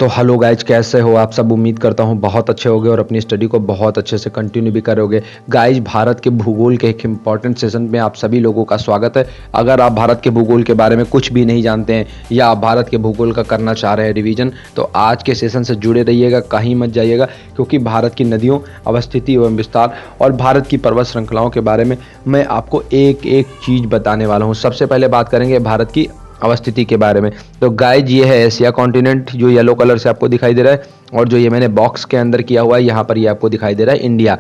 तो hello guys, कैसे हो आप सब। उम्मीद करता हूँ बहुत अच्छे होगे और अपनी स्टडी को बहुत अच्छे से कंटिन्यू भी करोगे। गाइज, भारत के भूगोल के एक इंपॉर्टेंट सेशन में आप सभी लोगों का स्वागत है। अगर आप भारत के भूगोल के बारे में कुछ भी नहीं जानते हैं या आप भारत के भूगोल का करना चाह रहे हैं रिवीजन, तो आज के सेशन से जुड़े रहिएगा, कहीं मत जाइएगा, क्योंकि भारत की नदियों, अवस्थिति एवं विस्तार और भारत की पर्वत श्रृंखलाओं के बारे में मैं आपको एक एक चीज़ बताने वाला हूँ। सबसे पहले बात करेंगे भारत की अवस्थिति के बारे में। तो गाइज, ये है एशिया कॉन्टिनेंट जो येलो कलर से आपको दिखाई दे रहा है, और जो ये मैंने बॉक्स के अंदर किया हुआ है यहाँ पर ये आपको दिखाई दे रहा है इंडिया।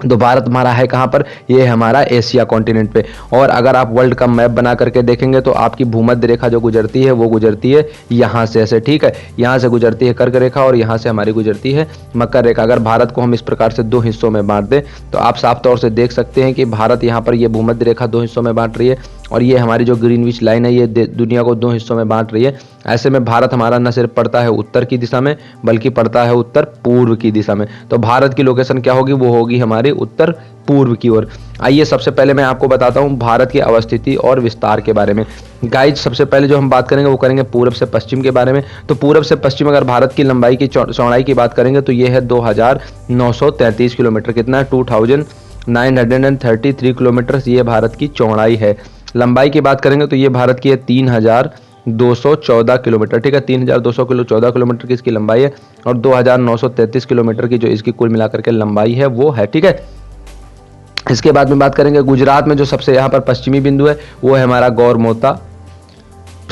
तो भारत हमारा है कहाँ पर, ये हमारा एशिया कॉन्टिनेंट पे। और अगर आप वर्ल्ड का मैप बना करके देखेंगे तो आपकी भूमध्य रेखा जो गुजरती है वो गुजरती है यहाँ से ऐसे, ठीक है। यहाँ से गुजरती है कर्क रेखा और यहाँ से हमारी गुजरती है मकर रेखा। अगर भारत को हम इस प्रकार से दो हिस्सों में बांट दें तो आप साफ तौर से देख सकते हैं कि भारत यहाँ पर ये भूमध्य रेखा दो हिस्सों में बांट रही है और ये हमारी जो ग्रीनविच लाइन है ये दुनिया को दो हिस्सों में बांट रही है। ऐसे में भारत हमारा न सिर्फ पड़ता है उत्तर की दिशा में बल्कि पड़ता है उत्तर पूर्व की दिशा में। तो भारत की लोकेशन क्या होगी, वो होगी हमारी उत्तर पूर्व की ओर। आइए सबसे पहले मैं आपको बताता हूँ भारत की अवस्थिति और विस्तार के बारे में। गाइज, सबसे पहले जो हम बात करेंगे वो करेंगे पूरब से पश्चिम के बारे में। तो पूरब से पश्चिम अगर भारत की लंबाई की चौड़ाई की बात करेंगे तो ये है 2933 किलोमीटर। कितना है, 2933 किलोमीटर ये भारत की चौड़ाई है। लंबाई की बात करेंगे तो ये भारत की है 3214 किलोमीटर, ठीक है। 3214 किलोमीटर की इसकी लंबाई है और 2933 किलोमीटर की जो इसकी कुल मिलाकर के लंबाई है वो है, ठीक है। इसके बाद में बात करेंगे गुजरात में जो सबसे यहाँ पर पश्चिमी बिंदु है वो है हमारा गौरमोता।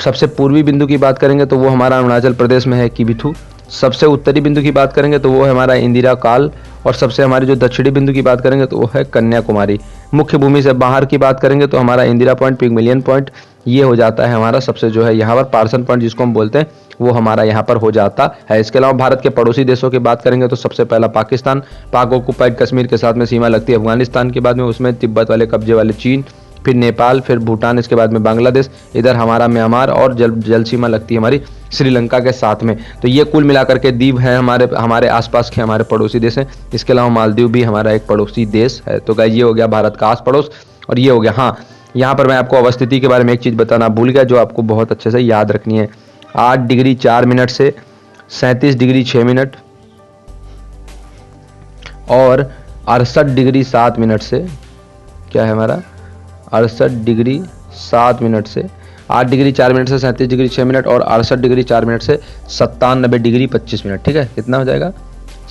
सबसे पूर्वी बिंदु की बात करेंगे तो वो हमारा अरुणाचल प्रदेश में है किबिथु। सबसे उत्तरी बिंदु की बात करेंगे तो वो है हमारा इंदिरा काल। और सबसे हमारी जो दक्षिणी बिंदु की बात करेंगे तो वो है कन्याकुमारी। मुख्य भूमि से बाहर की बात करेंगे तो हमारा इंदिरा पॉइंट, पिग्मलियन पॉइंट, ये हो जाता है हमारा सबसे जो है यहाँ पर पार्सन पॉइंट जिसको हम बोलते हैं वो हमारा यहाँ पर हो जाता है। इसके अलावा भारत के पड़ोसी देशों की बात करेंगे तो सबसे पहला पाकिस्तान, पाक ऑक्युपाइड कश्मीर के साथ में सीमा लगती है अफगानिस्तान के बाद में, उसमें तिब्बत वाले कब्जे वाले चीन, फिर नेपाल, फिर भूटान, इसके बाद में बांग्लादेश, इधर हमारा म्यांमार और जल सीमा लगती है हमारी श्रीलंका के साथ में। तो ये कुल मिलाकर के द्वीप हैं हमारे आसपास के हमारे पड़ोसी देश हैं। इसके अलावा मालदीव भी हमारा एक पड़ोसी देश है। तो गाइस, ये हो गया भारत का आस पड़ोस और ये हो गया। हाँ, यहाँ पर मैं आपको अवस्थिति के बारे में एक चीज़ बताना भूल गया जो आपको बहुत अच्छे से याद रखनी है। 8 डिग्री 4 मिनट से 37 डिग्री 6 मिनट और 68 डिग्री 7 मिनट से, क्या है हमारा 68 डिग्री 7 मिनट से 8 डिग्री 4 मिनट से 37 डिग्री 6 मिनट और 68 डिग्री 4 मिनट से 97 डिग्री 25 मिनट, ठीक है। कितना हो जाएगा,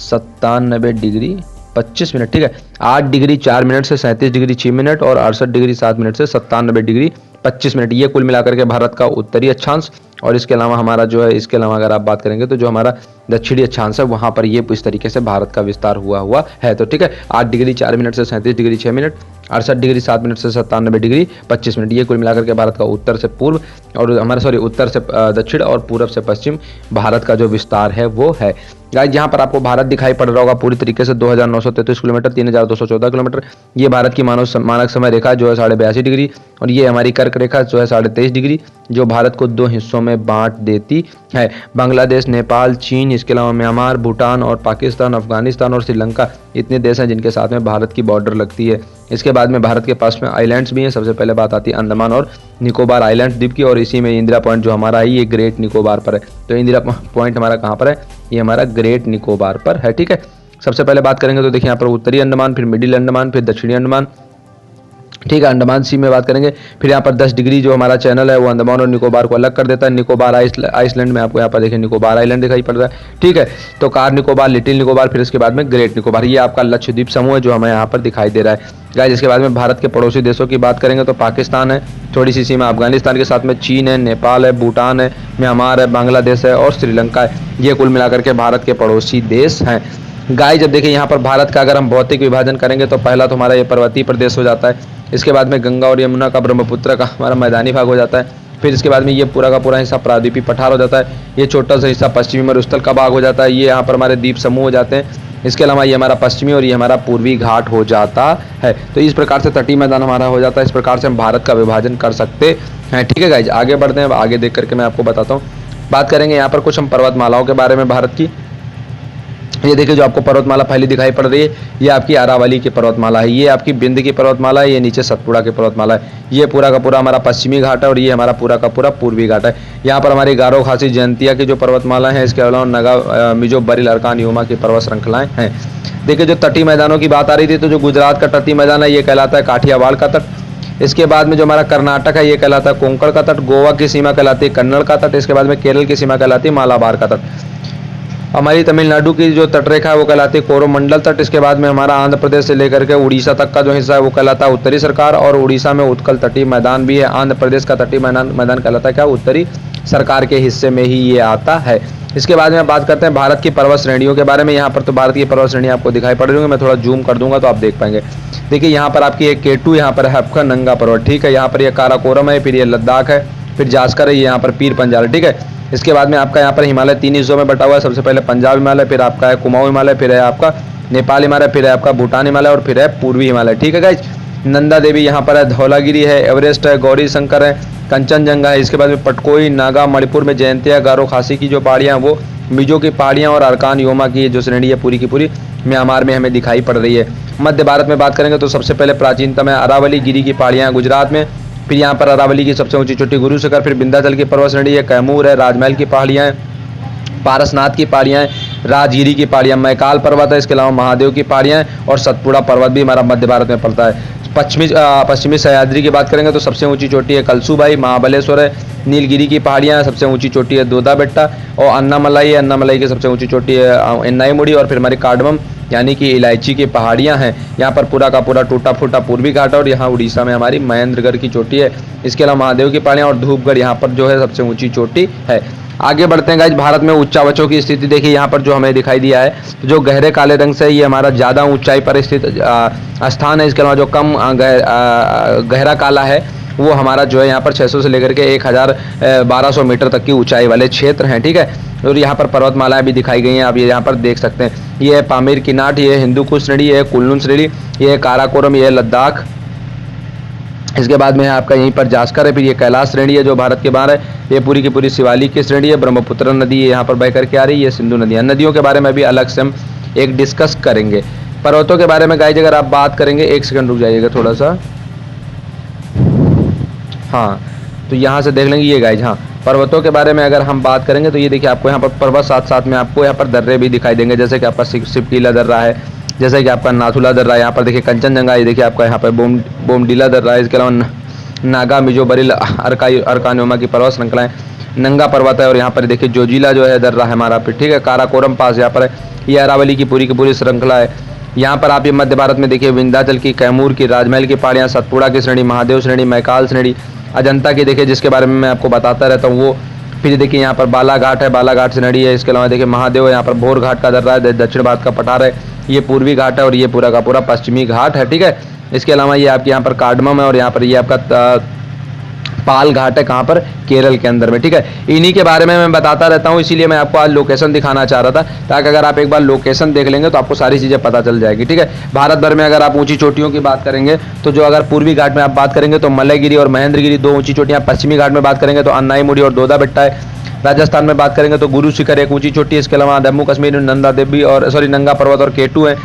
97 डिग्री 25 मिनट, ठीक है। 8 डिग्री 4 मिनट से 37 डिग्री 6 मिनट और 68 डिग्री 7 मिनट से 97 डिग्री 25 मिनट, ये कुल मिलाकर के भारत का उत्तरी अक्षांश। और इसके अलावा हमारा जो है, इसके अलावा अगर आप बात करेंगे तो जो हमारा दक्षिणी अक्षांश है वहां पर ये इस तरीके से भारत का विस्तार हुआ है। तो ठीक है, 8 डिग्री 4 मिनट से 37 डिग्री 6 मिनट, 68 डिग्री 7 मिनट से 97 डिग्री 25 मिनट, ये कुल मिलाकर के भारत का उत्तर से पूर्व और हमारा उत्तर से दक्षिण और पूरब से पश्चिम भारत का जो विस्तार है वो है। गाइस, यहाँ पर आपको भारत दिखाई पड़ रहा होगा पूरी तरीके से 2933 किलोमीटर, 3214 किलोमीटर। ये भारत की मानक समय रेखा जो है 82.5 डिग्री और ये हमारी कर्क रेखा जो है 23.5 डिग्री, जो भारत को दो हिस्सों में बांट देती है। बांग्लादेश, नेपाल, चीन, इसके अलावा म्यांमार, भूटान और पाकिस्तान, अफगानिस्तान और श्रीलंका इतने देश हैं जिनके साथ में भारत की बॉर्डर लगती है। इसके बाद में भारत के पास में आइलैंड्स भी हैं। सबसे पहले बात आती है अंडमान और निकोबार आइलैंड्स द्वीप की, और इसी में इंदिरा पॉइंट जो हमारा है ये ग्रेट निकोबार पर है। तो इंदिरा पॉइंट हमारा कहाँ पर है, ये हमारा ग्रेट निकोबार पर है, ठीक है। सबसे पहले बात करेंगे तो देखिए यहाँ पर उत्तरी अंडमान, फिर मिडिल अंडमान, फिर दक्षिणी अंडमान, ठीक है। अंडमान सी में बात करेंगे, फिर यहाँ पर 10 डिग्री जो हमारा चैनल है वो अंडमान और निकोबार को अलग कर देता है। निकोबार आइसलैंड में आपको यहाँ पर देखिए निकोबार आइलैंड दिखाई पड़ रहा है, ठीक है। तो कार निकोबार, लिटिल निकोबार, फिर इसके बाद में ग्रेट निकोबार, ये आपका लक्षद्वीप समूह है जो हमें यहाँ पर दिखाई दे रहा है। गाइस, इसके बाद में भारत के पड़ोसी देशों की बात करेंगे तो पाकिस्तान है, थोड़ी सी सीमा अफगानिस्तान के साथ में चीन है, नेपाल है, भूटान है, म्यांमार है, बांग्लादेश है और श्रीलंका है। ये कुल मिलाकर के भारत के पड़ोसी देश हैं। गाइस, जब देखिए यहाँ पर भारत का अगर हम भौतिक विभाजन करेंगे तो पहला तो हमारा ये पर्वतीय प्रदेश हो जाता है। इसके बाद में गंगा और यमुना का, ब्रह्मपुत्र का हमारा मैदानी भाग हो जाता है। फिर इसके बाद में ये पूरा का पूरा हिस्सा प्रायद्वीपीय पठार हो जाता है। ये छोटा सा हिस्सा पश्चिमी मरुस्थल का भाग हो जाता है। ये यहाँ पर हमारे द्वीप समूह हो जाते हैं। इसके अलावा ये हमारा पश्चिमी और ये हमारा पूर्वी घाट हो जाता है। तो इस प्रकार से तटीय मैदान हमारा हो जाता है। इस प्रकार से हम भारत का विभाजन कर सकते हैं, ठीक है गाइज। आगे बढ़ते हैं, आगे देख करके मैं आपको बताता हूँ। बात करेंगे यहाँ पर कुछ हम पर्वतमालाओं के बारे में भारत की। ये देखिए जो आपको पर्वतमाला फैली दिखाई पड़ रही है, ये आपकी अरावली की पर्वतमाला है, ये आपकी बिंद की पर्वतमाला है, ये नीचे सतपुड़ा की पर्वतमाला है, ये पूरा का पूरा हमारा पश्चिमी घाट है और ये हमारा पूरा का पूरा पूर्वी घाट है। यहाँ पर हमारी गारो खासी जयंतिया की जो पर्वतमाला है, इसके अलावा नगा मिजो बरिल अरकान योमा की पर्वत श्रृंखलाएं हैं। देखिए जो तटीय मैदानों की बात आ रही थी, तो जो गुजरात का तटीय मैदान है ये कहलाता है काठियावाड़ का तट। इसके बाद में जो हमारा कर्नाटक है ये कहलाता है कोंकण का तट। गोवा की सीमा कहलाती है कन्नड़ का तट। इसके बाद में केरल की सीमा कहलाती है मालाबार का तट। हमारी तमिलनाडु की जो तटरेखा है वो कहलाती है कोरोमंडल तट। इसके बाद में हमारा आंध्र प्रदेश से लेकर के उड़ीसा तक का जो हिस्सा है वो कहलाता है उत्तरी सरकार, और उड़ीसा में उत्कल तटीय मैदान भी है। आंध्र प्रदेश का तटीय मैदान कहलाता है क्या, उत्तरी सरकार के हिस्से में ही ये आता है। इसके बाद में बात करते हैं भारत की पर्वत श्रेणियों के बारे में। यहाँ पर तो भारत की पर्वत श्रेणी आपको दिखाई पड़ रही होंगी, मैं थोड़ा जूम कर दूंगा तो आप देख पाएंगे। देखिए यहाँ पर आपकी एक K2 यहाँ पर है आपका नंगा पर्वत, ठीक है। यहाँ पर ये काराकोरम है, फिर ये लद्दाख है, फिर जास्कर है, ये यहाँ पर पीर पंजाल, ठीक है। इसके बाद में आपका यहाँ पर हिमालय 3 हिस्सों में बटा हुआ है। सबसे पहले पंजाब हिमालय, फिर आपका है कुमाऊं हिमालय, फिर है आपका नेपाल हिमालय, फिर है आपका भूटान हिमालय और फिर है पूर्वी हिमालय, ठीक है गाइज। नंदा देवी यहाँ पर है, धौलागिरी है, एवरेस्ट है, गौरी शंकर है, कंचनजंगा है। इसके बाद में पटकोई, नागा, मणिपुर में जयंतिया, गारो खासी की जो पहाड़ियाँ वो मिजो की पहाड़ियाँ और अरकान योमा की जो श्रेणी है पूरी की पूरी म्यांमार में हमें दिखाई पड़ रही है। मध्य भारत में बात करेंगे तो सबसे पहले प्राचीनतम है अरावली गिरी की पहाड़ियाँ गुजरात में, फिर यहाँ पर अरावली की सबसे ऊंची चोटी गुरु शिखर, फिर विंध्याचल की पर्वत श्रेणी है, कैमूर है, राजमहल की पहाड़ियाँ हैं, पारसनाथ की पहाड़ियाँ हैं, राजगिरी की पहाड़ियाँ, मैकाल पर्वत है, इसके अलावा महादेव की पहाड़ियाँ हैं और सतपुड़ा पर्वत भी हमारा मध्य भारत में पड़ता है। पश्चिमी सह्याद्री की बात करेंगे तो सबसे ऊंची चोटी है कलसूबाई, महाबलेश्वर है, नीलगिरी की पहाड़ियाँ, सबसे ऊंची चोटी है दोदा बेट्टा और अन्नामलाई है। अन्नामलाई की सबसे ऊंची चोटी है एन्नाईमुड़ी और फिर हमारी कार्डमम यानी कि इलायची की पहाड़ियाँ हैं। यहाँ पर पूरा का पूरा टूटा फूटा पूर्वी घाट है और यहाँ उड़ीसा में हमारी महेंद्रगढ़ की चोटी है। इसके अलावा महादेव की पहाड़ियाँ और धूपगढ़ यहाँ पर जो है सबसे ऊंची चोटी है। आगे बढ़ते हैं गाइज, भारत में उच्चावचों की स्थिति देखिए यहाँ पर जो हमें दिखाई दिया है, जो गहरे काले रंग से ये हमारा ज़्यादा ऊंचाई पर स्थित स्थान है। इसके अलावा जो कम गहरा काला है वो हमारा जो है यहाँ पर 600 से लेकर के 1200 मीटर तक की ऊंचाई वाले क्षेत्र हैं, ठीक है। और यहाँ पर पर्वतमालाएं भी दिखाई गई हैं, आप ये यहाँ पर देख सकते हैं। ये है पामीर की नाट, ये है हिंदूकुश श्रेणी, ये है कुल्लून श्रेणी, ये है काराकोरम, ये है लद्दाख। इसके बाद में है आपका यहीं पर जास्कर है, फिर ये कैलाश श्रेणी है जो भारत के बाहर है, ये पूरी की पूरी शिवालिक की श्रेणी है। ब्रह्मपुत्र नदी यहाँ पर बह करके आ रही है, ये सिंधु नदी। नदियों के बारे में भी अलग से हम एक डिस्कस करेंगे। पर्वतों के बारे में गाइज अगर आप बात करेंगे, एक सेकंड रुक जाइएगा थोड़ा सा, हाँ तो यहाँ से देख लेंगे ये गाइज। हाँ पर्वतों के बारे में अगर हम बात करेंगे तो ये देखिए आपको यहाँ पर पर्वत साथ साथ में आपको यहाँ पर दर्रे भी दिखाई देंगे, जैसे कि आपका सिपटीला दर्रा है, जैसे कि आपका नाथुला दर्रा है। यहाँ पर देखिए कंचनजंगा, ये देखिए आपका यहाँ पर बोमडीला दर्रा है। इसके अलावा नागा मिजो बरिल अरकानोमा की पर्वत श्रृंखलाएं, नंगा पर्वत है और यहाँ पर देखिए जोजिला जो है दर्रा है हमारा पे, ठीक है। काराकोरम पास यहाँ पर है, ये अरावली की पूरी श्रृंखला है। यहाँ पर आप ये मध्य भारत में देखिए विंध्याचल की, कैमूर की, राजमहल की पहाड़ियाँ, सतपुड़ा की श्रेणी, महादेव श्रेणी, मैकाल श्रेणी, अजंता की देखिए जिसके बारे में मैं आपको बताता रहता हूँ वो। फिर देखिए यहाँ पर बालाघाट है, बालाघाट श्रेणी है। इसके अलावा देखिए महादेव है, यहाँ पर भोर घाट का दर्रा है, दक्षिण भारत का पठार है, ये पूर्वी घाट है और ये पूरा का पूरा पश्चिमी घाट है, ठीक है। इसके अलावा ये आपके यहाँ पर कार्डमम है और यहाँ पर ये आपका पाल घाट है, कहाँ पर, केरल के अंदर में, ठीक है। इन्हीं के बारे में मैं बताता रहता हूँ, इसीलिए मैं आपको आज लोकेशन दिखाना चाह रहा था, ताकि अगर आप एक बार लोकेशन देख लेंगे तो आपको सारी चीज़ें पता चल जाएगी, ठीक है। भारत भर में अगर आप ऊंची चोटियों की बात करेंगे तो जो अगर पूर्वी घाट में आप बात करेंगे तो मलयगिरी और महेंद्रगिरी दो ऊंची चोटियाँ, पश्चिमी घाट में बात करेंगे तो अन्नाईमुड़ी और दोदा बेट्टा है। राजस्थान में बात करेंगे तो गुरु शिखर एक ऊंची चोटी है। इसके अलावा जम्मू कश्मीर में नंदा देवी और नंगा पर्वत और K2 है।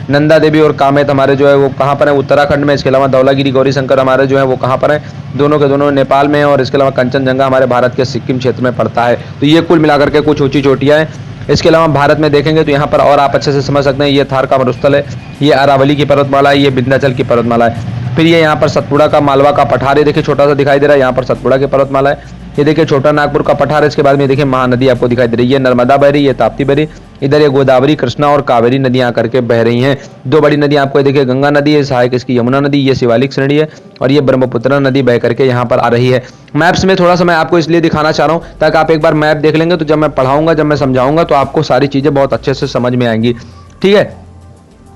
नंदा देवी और कामेत हमारे जो है वो कहाँ पर है, उत्तराखंड में। इसके अलावा धौलागिरी, गौरी शंकर हमारे जो है वो कहाँ पर है, दोनों के दोनों नेपाल में है। और इसके अलावा कंचनजंगा हमारे भारत के सिक्किम क्षेत्र में पड़ता है। तो ये कुल मिलाकर के कुछ ऊंची चोटियाँ हैं। इसके अलावा भारत में देखेंगे तो यहाँ पर और आप अच्छे से समझ सकते हैं, ये थार का मरुस्थल है, ये अरावली की पर्वतमाला है, ये विंध्याचल की पर्वतमाला है। फिर ये यहाँ पर सतपुड़ा का मालवा का पठार है, देखिए छोटा सा दिखाई दे रहा है, यहाँ पर सतपुड़ा की पर्वतमाला है। ये देखिए छोटा नागपुर का पठार है। इसके बाद में देखिए महानदी आपको दिखाई दे रही है, नर्मदा बह रही है, ताप्ती बह रही, इधर ये गोदावरी, कृष्णा और कावेरी नदियां आकर के बह रही हैं। दो बड़ी नदियां आपको देखिए, गंगा नदी है, सहायक इसकी यमुना नदी, ये शिवालिक श्रेणी है और ये ब्रह्मपुत्र नदी बह करके यहाँ पर आ रही है। मैप्स में थोड़ा सा मैं आपको इसलिए दिखाना चाह रहा हूँ ताकि आप एक बार मैप देख लेंगे तो जब मैं पढ़ाऊंगा, जब मैं समझाऊंगा तो आपको सारी चीजें बहुत अच्छे से समझ में आएंगी, ठीक है।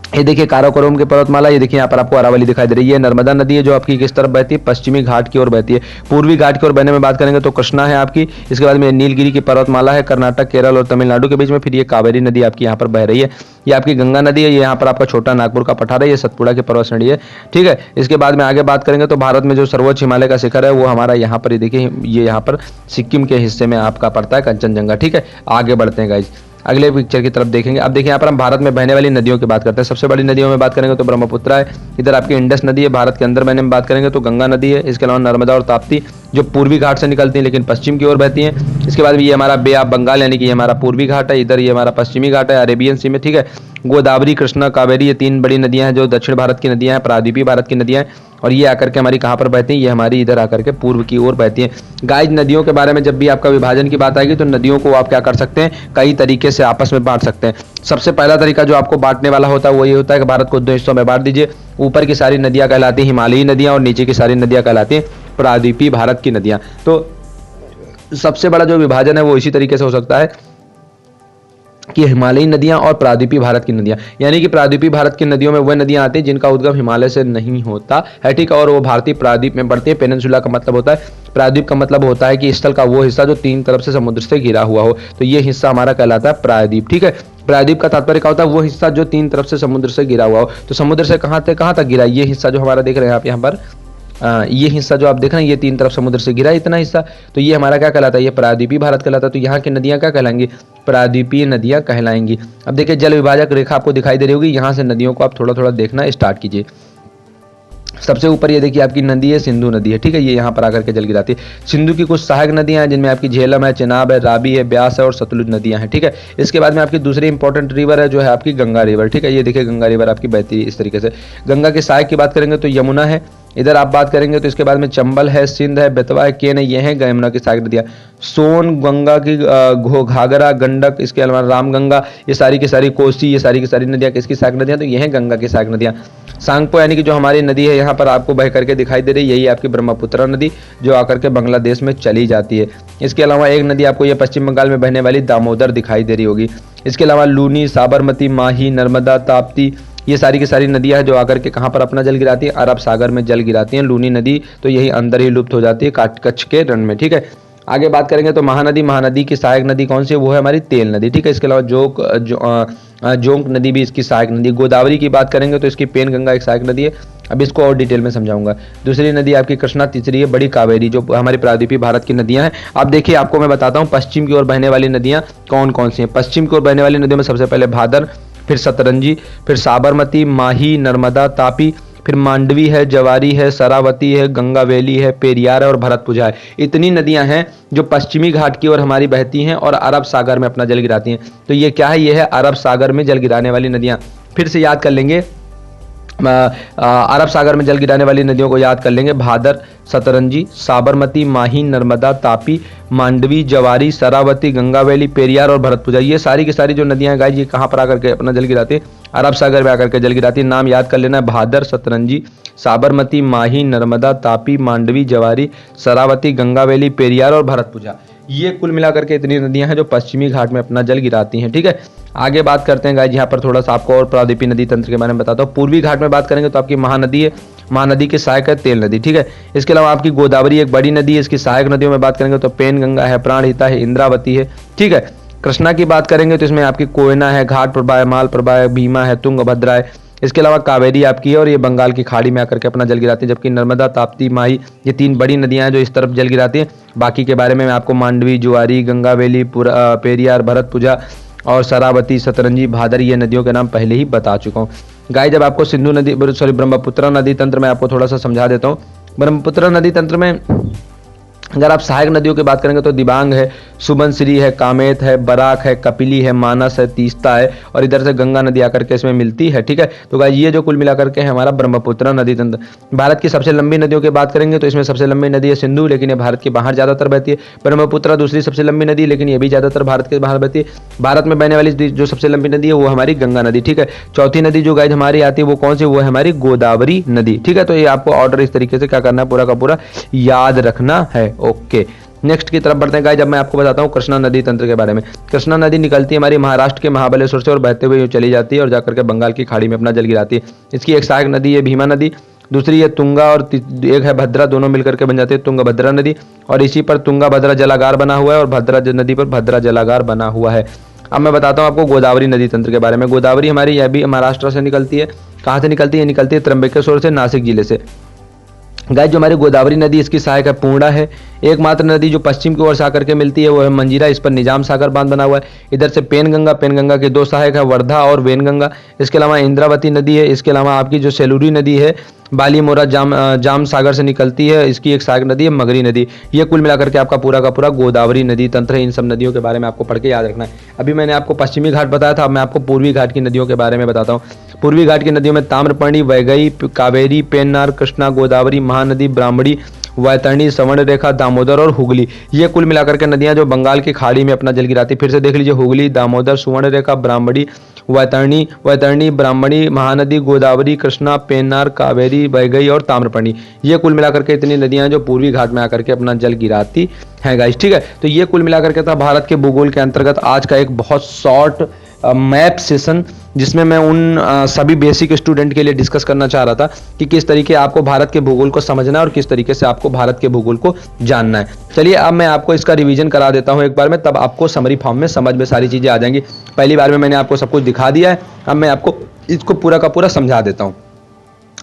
ये देखिए काराकोरम की पर्वतमाला, ये देखिए यहाँ पर आपको अरावली दिखाई दे रही है। नर्मदा नदी है जो आपकी किस तरफ बहती है, पश्चिमी घाट की ओर बहती है। पूर्वी घाट की ओर बहने में बात करेंगे तो कृष्णा है आपकी। इसके बाद में नीलगिरी की पर्वतमाला है, कर्नाटक, केरल और तमिलनाडु के बीच में। फिर ये कावेरी नदी आपकी यहाँ पर बह रही है, ये आपकी गंगा नदी है, ये यहाँ पर आपका छोटा नागपुर का पठार है, ये सतपुड़ा की पर्वत श्रेणी है, ठीक है। इसके बाद में आगे बात करेंगे तो भारत में जो सर्वोच्च हिमालय का शिखर है वो हमारा यहाँ पर, ये देखिए ये यहाँ पर सिक्किम के हिस्से में आपका पड़ता है, कंचनजंगा, ठीक है। आगे बढ़ते हैं गाइज। अगले पिक्चर की तरफ देखेंगे। अब देखिए यहाँ पर हम भारत में बहने वाली नदियों की बात करते हैं। सबसे बड़ी नदियों में बात करेंगे तो ब्रह्मपुत्र है, इधर आपकी इंडस नदी है, भारत के अंदर बहने में बात करेंगे तो गंगा नदी है, इसके अलावा नर्मदा और ताप्ती जो पूर्वी घाट से निकलती हैं लेकिन पश्चिम की ओर बहती हैं। इसके बाद ये हमारा बे ऑफ बंगाल यानी कि ये हमारा पूर्वी घाट है, इधर ये हमारा पश्चिमी घाट है अरेबियन सी में, ठीक है। गोदावरी, कृष्णा, कावेरी, ये 3 बड़ी नदियां हैं जो दक्षिण भारत की नदियां हैं, प्रायद्वीपीय भारत की नदियां हैं, और ये आकर के हमारी कहाँ पर बहती हैं, ये हमारी इधर आकर के पूर्व की ओर बहती हैं। गाइस नदियों के बारे में जब भी आपका विभाजन की बात आएगी तो नदियों को आप क्या कर सकते हैं, कई तरीके से आपस में बांट सकते हैं। सबसे पहला तरीका जो आपको बांटने वाला होता है वो ये होता है कि भारत को 2 हिस्सों में बांट दीजिए। ऊपर की सारी नदियां कहलाती हैं हिमालयी नदियां और नीचे की सारी नदियां कहलाती हैं प्रायद्वीपीय भारत की नदियां। तो सबसे बड़ा जो विभाजन है वो इसी तरीके से हो सकता है कि हिमालयी नदियां और प्रायद्वीपीय भारत की नदियां, यानी कि प्रायद्वीपीय भारत की नदियों में वह नदियां आती हैं जिनका उद्गम हिमालय से नहीं होता है, ठीक है, और वो भारतीय प्रायद्वीप में पड़ती है। पेनिनसुला का मतलब होता है, प्रायद्वीप का मतलब होता है कि स्थल का वो हिस्सा जो 3 तरफ से समुद्र से घिरा हुआ हो, तो ये हिस्सा हमारा कहलाता है प्रायद्वीप, ठीक है। प्रायद्वीप का तात्पर्य क्या होता है, वो हिस्सा जो 3 तरफ से समुद्र से घिरा हुआ हो। तो समुद्र से कहां तक घिरा, ये हिस्सा जो हमारा देख रहे हैं आप यहाँ पर, ये हिस्सा जो आप देख रहे हैं ये 3 तरफ समुद्र से घिरा इतना हिस्सा, तो ये हमारा क्या कहलाता है, ये प्रायद्वीपीय भारत कहलाता है। तो यहाँ की नदियां क्या कहलाएंगी, प्रायद्वीपीय नदियां कहलाएंगी। अब देखिए जल विभाजक रेखा आपको दिखाई दे रही होगी, यहाँ से नदियों को आप थोड़ा थोड़ा देखना स्टार्ट कीजिए। सबसे ऊपर ये देखिए आपकी नदी है सिंधु नदी है, ठीक है, ये यहाँ पर आकर के जल गिराती है। सिंधु की कुछ सहायक नदियां हैं जिनमें आपकी झेलम है, चिनाब है, राबी है, ब्यास है और सतलुज नदियां हैं, ठीक है। इसके बाद में आपकी दूसरी इंपॉर्टेंट रिवर है जो है आपकी गंगा रिवर, ठीक है, ये देखिए गंगा रिवर आपकी बहती है इस तरीके से। गंगा के सहायक की बात करेंगे तो यमुना है, इधर आप बात करेंगे तो इसके बाद में चंबल है, सिंध है, बेतवा है, केन है, ये है यमुना की सहायक नदियां। सोन, गंगा की घाघरा, गंडक, इसके अलावा रामगंगा, ये सारी की सारी, कोसी, ये सारी की सारी नदियां किसकी सहायक नदियां, तो ये है गंगा की सहायक नदियां। सांगपो यानी कि जो हमारी नदी है यहाँ पर आपको बह करके दिखाई दे रही है, यही आपकी ब्रह्मपुत्र नदी जो आकर के बांग्लादेश में चली जाती है। इसके अलावा एक नदी आपको ये पश्चिम बंगाल में बहने वाली दामोदर दिखाई दे रही होगी। इसके अलावा लूनी, साबरमती, माही, नर्मदा, ताप्ती, ये सारी की सारी नदियां हैं जो आकर के कहाँ पर अपना जल गिराती है, अरब सागर में जल गिराती हैं। लूनी नदी तो यही अंदर ही लुप्त हो जाती है कच्छ के रण में, ठीक है। आगे बात करेंगे तो महानदी, महानदी की सहायक नदी कौन सी है, वो है हमारी तेल नदी, ठीक है। इसके अलावा जोंक नदी भी इसकी सहायक नदी। गोदावरी की बात करेंगे तो इसकी पेन गंगा एक सहायक नदी है, अब इसको और डिटेल में समझाऊंगा। दूसरी नदी आपकी कृष्णा, तीसरी है बड़ी कावेरी जो हमारी प्रायद्वीपीय भारत की नदियां हैं। अब देखिए आपको मैं बताता हूँ पश्चिम की ओर बहने वाली नदियां कौन कौन सी हैं। पश्चिम की ओर बहने वाली नदियों में सबसे पहले भादर, फिर सतरंजी, फिर साबरमती, माही, नर्मदा, तापी, फिर मांडवी है, जवारी है, शरावती है, गंगावेली है, पेरियार है और भरतपुजा है। इतनी नदियां हैं जो पश्चिमी घाट की ओर हमारी बहती हैं और अरब सागर में अपना जल गिराती हैं। तो ये क्या है, ये है अरब सागर में जल गिराने वाली नदियां। फिर से याद कर लेंगे, अरब सागर में जल गिराने वाली नदियों को याद कर लेंगे, भादर, सतरंजी, साबरमती, माही, नर्मदा, तापी, मांडवी, जवारी, शरावती, गंगावेली, पेरियार और भरतपुजा। ये सारी की सारी जो नदियां हैं गाइस, ये कहाँ पर आकर के अपना जल गिराती है, अरब सागर में आकर के जल गिराती है। नाम याद कर लेना है, भादर, सतरंजी, साबरमती, माही, नर्मदा, तापी, मांडवी, जवारी, शरावती, गंगावेली, पेरियार और भरतपुजा। ये कुल मिलाकर के इतनी नदियां हैं जो पश्चिमी घाट में अपना जल गिराती हैं, ठीक है। आगे बात करते हैं गाइस, यहाँ पर थोड़ा सा आपको और प्रायद्वीपीय नदी तंत्र के बारे में बताता हूँ। पूर्वी घाट में बात करेंगे तो आपकी महानदी है, महानदी की सहायक है तेल नदी, ठीक है। इसके अलावा आपकी गोदावरी एक बड़ी नदी है, इसकी सहायक नदियों में बात करेंगे तो पेन गंगा है, प्राणहिता है, इंद्रावती है, ठीक है। कृष्णा की बात करेंगे तो इसमें आपकी कोयना है, घाट प्रभा है, माल प्रभा है, भीमा है, तुंगभद्रा है। इसके अलावा कावेरी आपकी है और ये बंगाल की खाड़ी में आकर के अपना जल गिराती है, जबकि नर्मदा, ताप्ती, माही, ये 3 बड़ी नदियां हैं जो इस तरफ जल गिराती हैं। बाकी के बारे में मैं आपको मांडवी, जुआरी, गंगावेली, पेरियार, भरतपुजा और शरावती, सतरंजी, भादर, ये नदियों के नाम पहले ही बता चुका हूँ। गाइस जब आपको सिंधु नदी ब्रह्मपुत्र नदी तंत्र में आपको थोड़ा सा समझा देता हूँ। ब्रह्मपुत्र नदी तंत्र में अगर आप सहायक नदियों की बात करेंगे तो दिबांग है, सुबनसिरी है, कामेत है, बराक है, कपिली है, मानस है, तीस्ता है और इधर से गंगा नदी आकर के इसमें मिलती है, ठीक है। तो गाइस ये जो कुल मिलाकर के है हमारा ब्रह्मपुत्र नदी तंत्र। भारत की सबसे लंबी नदियों की बात करेंगे तो इसमें सबसे लंबी नदी है सिंधु, लेकिन ये भारत के बाहर ज्यादातर बहती है। ब्रह्मपुत्र दूसरी सबसे लंबी नदी, लेकिन ये भी ज्यादातर भारत के बाहर बहती है। भारत में बहने वाली जो सबसे लंबी नदी है वो हमारी गंगा नदी, ठीक है। चौथी नदी जो गाइस हमारी आती है वो कौन सी, वो है हमारी गोदावरी नदी, ठीक है। तो ये आपको ऑर्डर इस तरीके से क्या करना है, पूरा का पूरा याद रखना है, ओके। नेक्स्ट की तरफ बढ़ते हैं गाइस, जब मैं आपको बताता हूँ कृष्णा नदी तंत्र के बारे में। कृष्णा नदी निकलती है हमारी महाराष्ट्र के महाबलेश्वर से और बहते हुए चली जाती है और जाकर के बंगाल की खाड़ी में अपना जल गिराती है। इसकी एक सहायक नदी है भीमा नदी, दूसरी है तुंगा और एक है भद्रा, दोनों मिलकर के बन जाती है तुंगभद्रा नदी। और इसी पर तुंगा भद्रा जलागार बना हुआ है और भद्रा नदी पर भद्रा जलागार बना हुआ है। अब मैं बताता हूँ आपको गोदावरी नदी तंत्र के बारे में। गोदावरी हमारी यह भी महाराष्ट्र से निकलती है। कहाँ से निकलती है, निकलती है त्र्यंबकेश्वर से, नासिक जिले से। गाइस जो हमारी गोदावरी नदी इसकी सहायक है पूर्णा है। एकमात्र नदी जो पश्चिम की ओर से आकर के मिलती है वो है मंजीरा, इस पर निजाम सागर बांध बना हुआ है। इधर से पेनगंगा की दो सहायक है वर्धा और वेनगंगा। इसके अलावा इंद्रावती नदी है। इसके अलावा आपकी जो सेलूरी नदी है बाली मोरा जाम सागर से निकलती है, इसकी एक सहायक नदी है मगरी नदी। ये कुल मिलाकर के आपका पूरा का पूरा गोदावरी नदी तंत्र है। इन सब नदियों के बारे में आपको पढ़ के याद रखना है। अभी मैंने आपको पश्चिमी घाट बताया था, अब मैं आपको पूर्वी घाट की नदियों के बारे में बताता हूँ। पूर्वी घाट की नदियों में ताम्रपर्णी, वैगई, कावेरी, पेन्नार, कृष्णा, गोदावरी, महानदी, ब्राह्मणी, वैतरणी, सवर्णरेखा, दामोदर और हुगली। ये कुल मिलाकर के नदियां जो बंगाल की खाड़ी में अपना जल गिराती। फिर से देख लीजिए, हुगली, दामोदर, सुवर्णरेखा, ब्राह्मणी, वैतरणी, ब्राह्मणी, महानदी, गोदावरी, कृष्णा, पेन्नार, कावेरी, वैगई और ताम्रपर्णी। ये कुल मिलाकर के इतनी नदियां जो पूर्वी घाट में आकर के अपना जल गिराती हैं गाइस, ठीक है। तो ये कुल मिलाकर के था भारत के भूगोल के अंतर्गत आज का एक बहुत शॉर्ट मैप सेशन, जिसमें मैं उन सभी बेसिक स्टूडेंट के लिए डिस्कस करना चाह रहा था कि किस तरीके आपको भारत के भूगोल को समझना है और किस तरीके से आपको भारत के भूगोल को जानना है। चलिए अब मैं आपको इसका रिवीजन करा देता हूं एक बार में, तब आपको समरी फॉर्म में समझ में सारी चीजें आ जाएंगी। पहली बार में मैंने आपको सब कुछ दिखा दिया है, अब मैं आपको इसको पूरा का पूरा समझा देता हूँ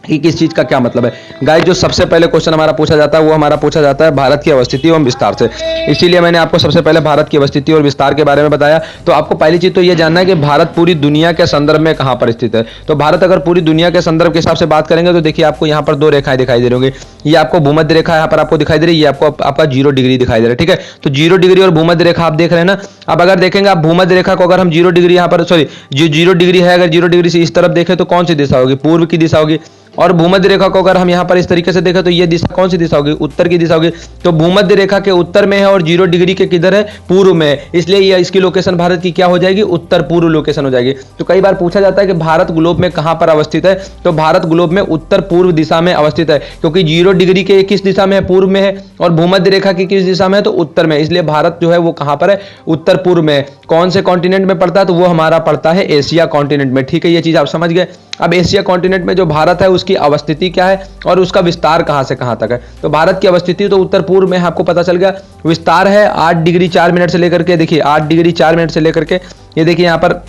कि किस चीज का क्या मतलब है। गाइस जो सबसे पहले क्वेश्चन हमारा पूछा जाता है वो हमारा पूछा जाता है भारत की अवस्थिति एवं विस्तार से। इसीलिए मैंने आपको सबसे पहले भारत की अवस्थिति और विस्तार के बारे में बताया। तो आपको पहली चीज तो ये जानना है कि भारत पूरी दुनिया के संदर्भ में कहां पर स्थित है। तो भारत अगर पूरी दुनिया के संदर्भ के हिसाब से बात करेंगे तो देखिए आपको यहाँ पर दो रेखाएं दिखाई दे रही होंगी। ये आपको भूमध्य रेखा यहाँ पर आपको दिखाई दे रही है, ये आपको आपका 0 डिग्री दिखाई दे रहा है, ठीक है। तो 0 डिग्री और भूमध्य रेखा आप देख रहे हैं ना। अब अगर देखेंगे आप भूमध्य रेखा को, अगर हम 0 डिग्री यहाँ पर सॉरी जो 0 डिग्री है, अगर 0 डिग्री से इस तरफ देखें तो कौन सी दिशा होगी? पूर्व की दिशा होगी। और भूमध्य रेखा को अगर हम यहाँ पर इस तरीके से देखें तो ये दिशा कौन सी दिशा होगी? उत्तर की दिशा होगी। तो भूमध्य रेखा के उत्तर में है और 0 डिग्री के किधर है? पूर्व में है। इसलिए ये इसकी लोकेशन भारत की क्या हो जाएगी? उत्तर पूर्व लोकेशन हो जाएगी। तो कई बार पूछा जाता है कि भारत ग्लोब में कहां पर अवस्थित है, तो भारत ग्लोब में उत्तर पूर्व दिशा में अवस्थित है, क्योंकि 0 डिग्री के किस दिशा में है? पूर्व में है। और भूमध्य रेखा की किस दिशा में है? तो उत्तर में। इसलिए भारत जो है वो कहां पर है? उत्तर पूर्व में। कौन से कॉन्टिनेंट में पड़ता है? तो वो हमारा पड़ता है एशिया कॉन्टिनेंट में, ठीक है। ये चीज आप समझ गए। अब एशिया कॉन्टिनेंट में जो भारत है उसकी अवस्थिति क्या है और उसका विस्तार कहां से कहां तक है? तो भारत की अवस्थिति तो उत्तर पूर्व में आपको पता चल गया। विस्तार है 8 डिग्री 4 मिनट से लेकर के, देखिए 8 डिग्री 4 मिनट से लेकर के ये देखिए यहाँ पर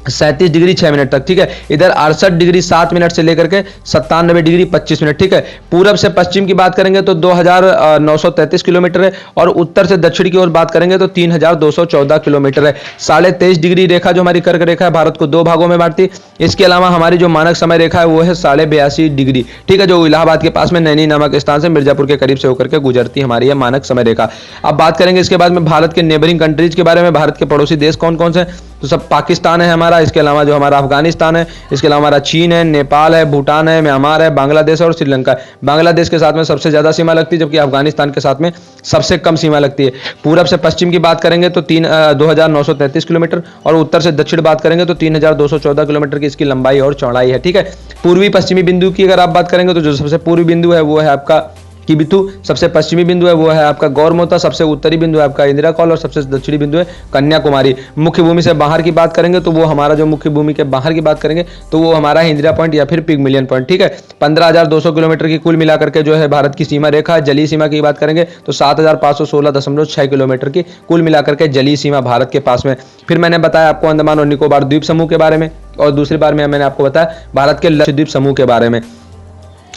37 डिग्री 6 मिनट तक, ठीक है। इधर 68 डिग्री 7 मिनट से लेकर के 97 डिग्री 25 मिनट, ठीक है। पूरब से पश्चिम की बात करेंगे तो 2933 किलोमीटर है और उत्तर से दक्षिण की ओर बात करेंगे तो 3214 किलोमीटर है। 23.5 डिग्री रेखा जो हमारी कर्क रेखा है भारत को 2 भागों में बांटती। इसके अलावा हमारी जो मानक समय रेखा है वो है 82.5 डिग्री, ठीक है, जो इलाहाबाद के पास में नैनी नामक स्थान से मिर्जापुर के करीब से होकर के गुजरती हमारी है मानक समय रेखा। अब बात करेंगे इसके बाद में भारत के नेबरिंग कंट्रीज के बारे में। भारत के पड़ोसी देश कौन कौन से? तो सब पाकिस्तान है हमारा, इसके अलावा जो हमारा अफगानिस्तान है, इसके अलावा हमारा चीन है, नेपाल है, भूटान है, म्यांमार है, बांग्लादेश और श्रीलंका है। बांग्लादेश के साथ में सबसे ज्यादा सीमा लगती है, जबकि अफगानिस्तान के साथ में सबसे कम सीमा लगती है। पूरब से पश्चिम की बात करेंगे तो 2933 किलोमीटर और उत्तर से दक्षिण बात करेंगे तो 3214 किलोमीटर की इसकी लंबाई और चौड़ाई है, ठीक है। पूर्वी पश्चिमी बिंदु की अगर आप बात करेंगे तो जो सबसे पूर्वी बिंदु है वो है आपका किबिथु, सबसे पश्चिमी बिंदु है वो है आपका गौरमोता, सबसे उत्तरी बिंदु है आपका इंदिरा कॉल और सबसे दक्षिणी बिंदु है कन्याकुमारी। मुख्य भूमि से बाहर की बात करेंगे तो वो हमारा जो मुख्य भूमि के बाहर की बात करेंगे तो वो हमारा इंदिरा पॉइंट या फिर पिगमिलियन पॉइंट, ठीक है। 15,200 किलोमीटर की कुल मिलाकर के जो है भारत की सीमा रेखा है। जलीय सीमा की बात करेंगे तो 7,516.6 किलोमीटर की कुल मिलाकर के जलीय सीमा भारत के पास में। फिर मैंने बताया आपको अंडमान और निकोबार द्वीप समूह के बारे में और दूसरी बार में मैंने आपको बताया भारत के लक्षद्वीप समूह के बारे में।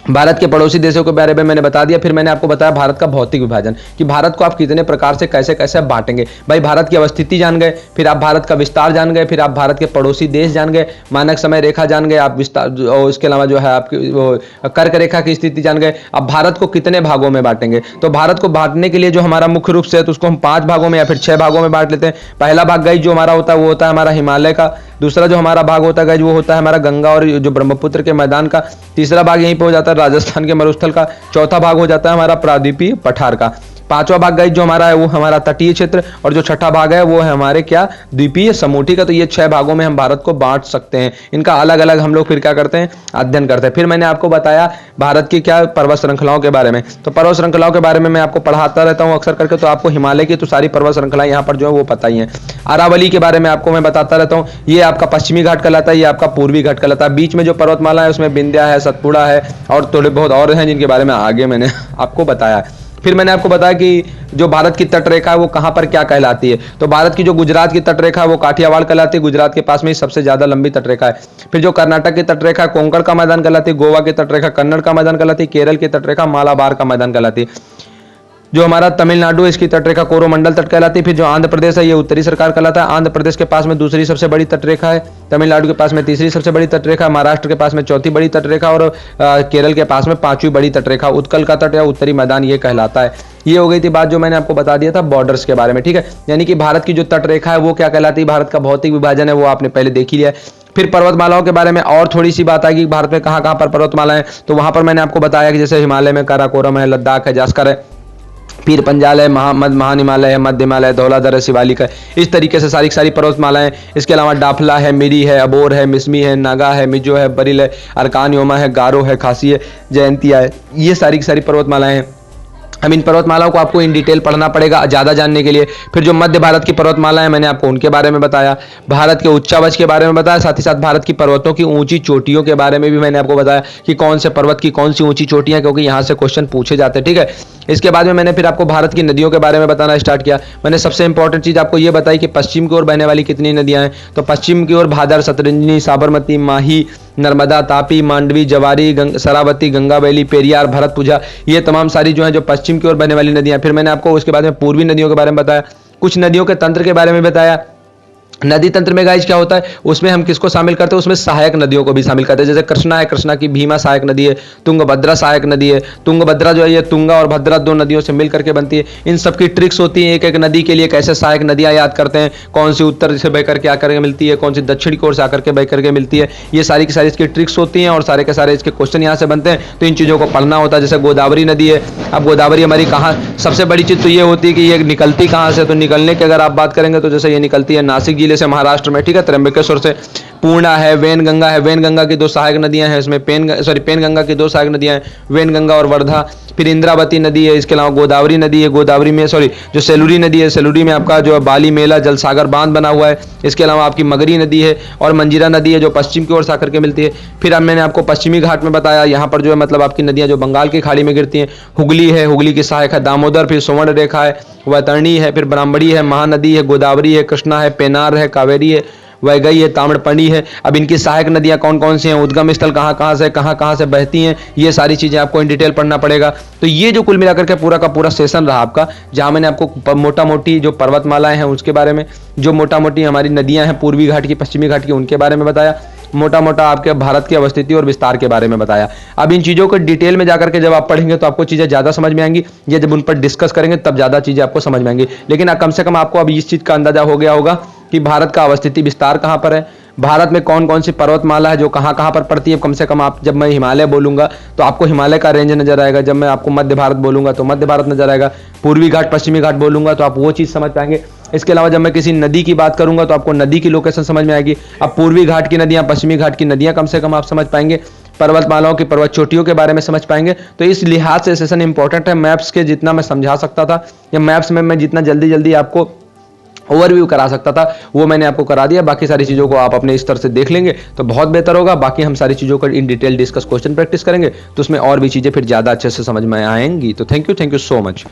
भारत के पड़ोसी देशों के बारे में मैंने बता दिया। फिर मैंने आपको बताया भारत का भौतिक विभाजन कि भारत को आप कितने प्रकार से कैसे कैसे बांटेंगे। भाई भारत की अवस्थिति जान गए, फिर आप भारत का विस्तार जान गए, फिर आप भारत के पड़ोसी देश जान गए, मानक समय रेखा जान गए आप, विस्तार और इसके अलावा जो है आपकी कर्क रेखा की स्थिति जान गए। अब भारत को कितने भागों में बांटेंगे? तो भारत को बांटने के लिए जो हमारा मुख्य रूप से है तो उसको हम 5 भागों में या फिर 6 भागों में बांट लेते हैं। पहला भाग गाइस जो हमारा होता है वो होता है हमारा हिमालय का। दूसरा जो हमारा भाग होता है गाइस वो होता है हमारा गंगा और जो ब्रह्मपुत्र के मैदान का। तीसरा भाग यहीं पे हो जाता है राजस्थान के मरुस्थल का। चौथा भाग हो जाता है हमारा प्रायद्वीपीय पठार का। पांचवा भाग गाइस जो हमारा है वो हमारा तटीय क्षेत्र और जो छठा भाग है वो है हमारे क्या? द्वीपीय समूह, ठीक है। तो ये 6 भागों में हम भारत को बांट सकते हैं। इनका अलग अलग हम लोग फिर क्या करते हैं? अध्ययन करते हैं। फिर मैंने आपको बताया भारत की क्या पर्वत श्रृंखलाओं के बारे में। तो पर्वत श्रृंखलाओं के बारे में मैं आपको पढ़ाता रहता हूँ अक्सर करके, तो आपको हिमालय की तो सारी पर्वत श्रृंखलाएं यहाँ पर जो है वो पता ही है। अरावली के बारे में आपको मैं बताता रहता हूँ। ये आपका पश्चिमी घाट कहलाता है, ये आपका पूर्वी घाट कहलाता है। बीच में जो पर्वतमाला है उसमें विंध्या है, सतपुड़ा है और थोड़े बहुत और हैं जिनके बारे में आगे मैंने आपको बताया। फिर मैंने आपको बताया कि जो भारत की तटरेखा है वो कहाँ पर क्या कहलाती है। तो भारत की जो गुजरात की तटरेखा है वो काठियावाड़ कहलाती है, गुजरात के पास में ही सबसे ज्यादा लंबी तटरेखा है। फिर जो कर्नाटक की तटरेखा कोंकण का मैदान कहलाती है, गोवा की तटरेखा कन्नड़ का मैदान कहलाती है, केरल की तटरेखा मालाबार का मैदान कहलाती है। जो हमारा तमिलनाडु इसकी तटरेखा कोरोमंडल तट कहलाती है। फिर जो आंध्र प्रदेश है ये उत्तरी सरकार कहलाता है। आंध्र प्रदेश के पास में दूसरी सबसे बड़ी तटरेखा है, तमिलनाडु के पास में तीसरी सबसे बड़ी तटरेखा, महाराष्ट्र के पास में चौथी बड़ी तटरेखा और केरल के पास में पांचवी बड़ी तटरेखा उत्कल का तट या उत्तरी मैदान ये कहलाता है। ये हो गई थी बात जो मैंने आपको बता दिया था बॉर्डर्स के बारे में, ठीक है। यानी कि भारत की जो तटरेखा है वो क्या कहलाती है, भारत का भौतिक विभाजन है वो आपने पहले देख ही लिया है। फिर पर्वतमालाओं के बारे में और थोड़ी सी बात आएगी, भारत में कहाँ कहाँ पर पर्वतमाला है। तो वहां पर मैंने आपको बताया कि जैसे हिमालय में काराकोरम है, लद्दाख है, जास्कर है, पीर पंजाल है, महान हिमालय है, मध्य हिमालय, धौलाधर है, शिवालिक है। इस तरीके से सारी सारी पर्वतमालाएं। इसके अलावा डाफला है, मिरी है, अबोर है, मिसमी है, नागा है, मिजो है, बरिल है, अरकान योमा है, गारो है, खासी है, जयंतिया है। ये सारी की सारी पर्वतमालाएं हैं। अब इन पर्वतमालाओं को आपको इन डिटेल पढ़ना पड़ेगा ज़्यादा जानने के लिए। फिर जो मध्य भारत की पर्वतमाला है मैंने आपको उनके बारे में बताया, भारत के उच्चावच के बारे में बताया, साथ ही साथ भारत की पर्वतों की ऊंची चोटियों के बारे में भी मैंने आपको बताया कि कौन से पर्वत की कौन सी ऊंची चोटियां, क्योंकि यहाँ से क्वेश्चन पूछे जाते हैं, ठीक है। इसके बाद में मैंने फिर आपको भारत की नदियों के बारे में बताना स्टार्ट किया। मैंने सबसे इंपॉर्टेंट चीज़ आपको ये बताई कि पश्चिम की ओर बहने वाली कितनी नदियां हैं। तो पश्चिम की ओर भादर, सतरंजनी, साबरमती, माही, नर्मदा, तापी, मांडवी, जवारी, शरावती, गंगा बैली, पेरियार, भरतपुझा, ये तमाम सारी जो है जो पश्चिम की ओर बहने वाली नदियां। फिर मैंने आपको उसके बाद में पूर्वी नदियों के बारे में बताया, कुछ नदियों के तंत्र के बारे में बताया। नदी तंत्र में गाइस क्या होता है, उसमें हम किसको शामिल करते हैं, उसमें सहायक नदियों को भी शामिल करते हैं। जैसे कृष्णा है, कृष्णा की भीमा सहायक नदी है, तुंगभद्रा सहायक नदी है। तुंगभद्रा जो है ये तुंगा और भद्रा दो नदियों से मिल करके बनती है। इन सब की ट्रिक्स होती हैं, एक एक नदी के लिए कैसे सहायक नदियां याद करते हैं, कौन सी उत्तर से बह करके आकर के मिलती है, कौन सी दक्षिण की ओर से आकर के बह करके मिलती है। ये सारी की सारी इसकी ट्रिक्स होती हैं और सारे के सारे इसके क्वेश्चन यहाँ से बनते हैं। तो इन चीज़ों को पढ़ना होता है। जैसे गोदावरी नदी है, अब गोदावरी हमारी कहाँ, सबसे बड़ी चीज़ तो ये होती है कि ये निकलती कहाँ से। तो निकलने की अगर आप बात करेंगे तो जैसे ये निकलती है नासिक जिले से, महाराष्ट्र में, ठीक है, त्र्यंबकेश्वर से। पूर्णा है, वेनगंगा है, वेनगंगा की दो सहायक नदियां हैं, इसमें पेनगंगा की दो सहायक नदियां हैं, वेनगंगा और वर्धा। फिर इंद्रावती नदी है, इसके अलावा गोदावरी नदी है, गोदावरी में जो सेलूरी नदी है, सेलूरी में आपका जो बाली मेला जलसागर बांध बना हुआ है। इसके अलावा आपकी मगरी नदी है और मंजीरा नदी है जो पश्चिम की ओर से आकर के मिलती है। फिर अब मैंने आपको पश्चिमी घाट में बताया, यहाँ पर जो है मतलब आपकी नदियां जो बंगाल की खाड़ी में गिरती हैं। हुगली है, हुगली की सहायक है, दामोदर, फिर सुवर्ण रेखा है, वैतरणी है, फिर ब्राह्मणी है, महानदी है, गोदावरी है, कृष्णा है, पेनार है, कावेरी है, वैगई है, ताम्रपर्णी है। अब इनकी सहायक नदियां कौन कौन सी हैं, उद्गम स्थल कहाँ से बहती हैं, ये सारी चीजें आपको इन डिटेल पढ़ना पड़ेगा। तो ये जो कुल मिलाकर के पूरा का पूरा सेशन रहा आपका, जहां मैंने आपको मोटा मोटी जो पर्वतमालाएं हैं उसके बारे में, जो मोटा मोटी हमारी नदियां हैं पूर्वी घाट की, पश्चिमी घाट की, उनके बारे में बताया, मोटा मोटा आपके भारत की अवस्थिति और विस्तार के बारे में बताया। अब इन चीज़ों को डिटेल में जाकर के जब आप पढ़ेंगे तो आपको चीज़ें ज़्यादा समझ में आएंगी, या जब उन पर डिस्कस करेंगे तब ज़्यादा चीज़ें आपको समझ में आएंगी। लेकिन कम से कम आपको अब इस चीज़ का अंदाजा हो गया होगा कि भारत का अवस्थिति विस्तार कहाँ पर है, भारत में कौन कौन सी पर्वतमाला है जो कहाँ कहाँ पर पड़ती है। कम से कम आप, जब मैं हिमालय बोलूंगा तो आपको हिमालय का रेंज नजर आएगा, जब मैं आपको मध्य भारत बोलूंगा तो मध्य भारत नजर आएगा, पूर्वी घाट पश्चिमी घाट बोलूंगा तो आप वो चीज़ समझ पाएंगे। इसके अलावा जब मैं किसी नदी की बात करूंगा तो आपको नदी की लोकेशन समझ में आएगी। अब पूर्वी घाट की नदियां, पश्चिमी घाट की नदियां कम से कम आप समझ पाएंगे, पर्वतमालाओं की पर्वत चोटियों के बारे में समझ पाएंगे। तो इस लिहाज से सेशन इंपॉर्टेंट है। मैप्स के जितना मैं समझा सकता था या मैप्स में मैं जितना जल्दी जल्दी आपको ओवरव्यू करा सकता था वो मैंने आपको करा दिया। बाकी सारी चीज़ों को आप अपने स्तर से देख लेंगे तो बहुत बेहतर होगा। बाकी हम सारी चीज़ों को in detail discuss, question practice करेंगे तो उसमें और भी चीज़ें फिर ज़्यादा अच्छे से समझ में आएंगी। तो थैंक यू सो मच।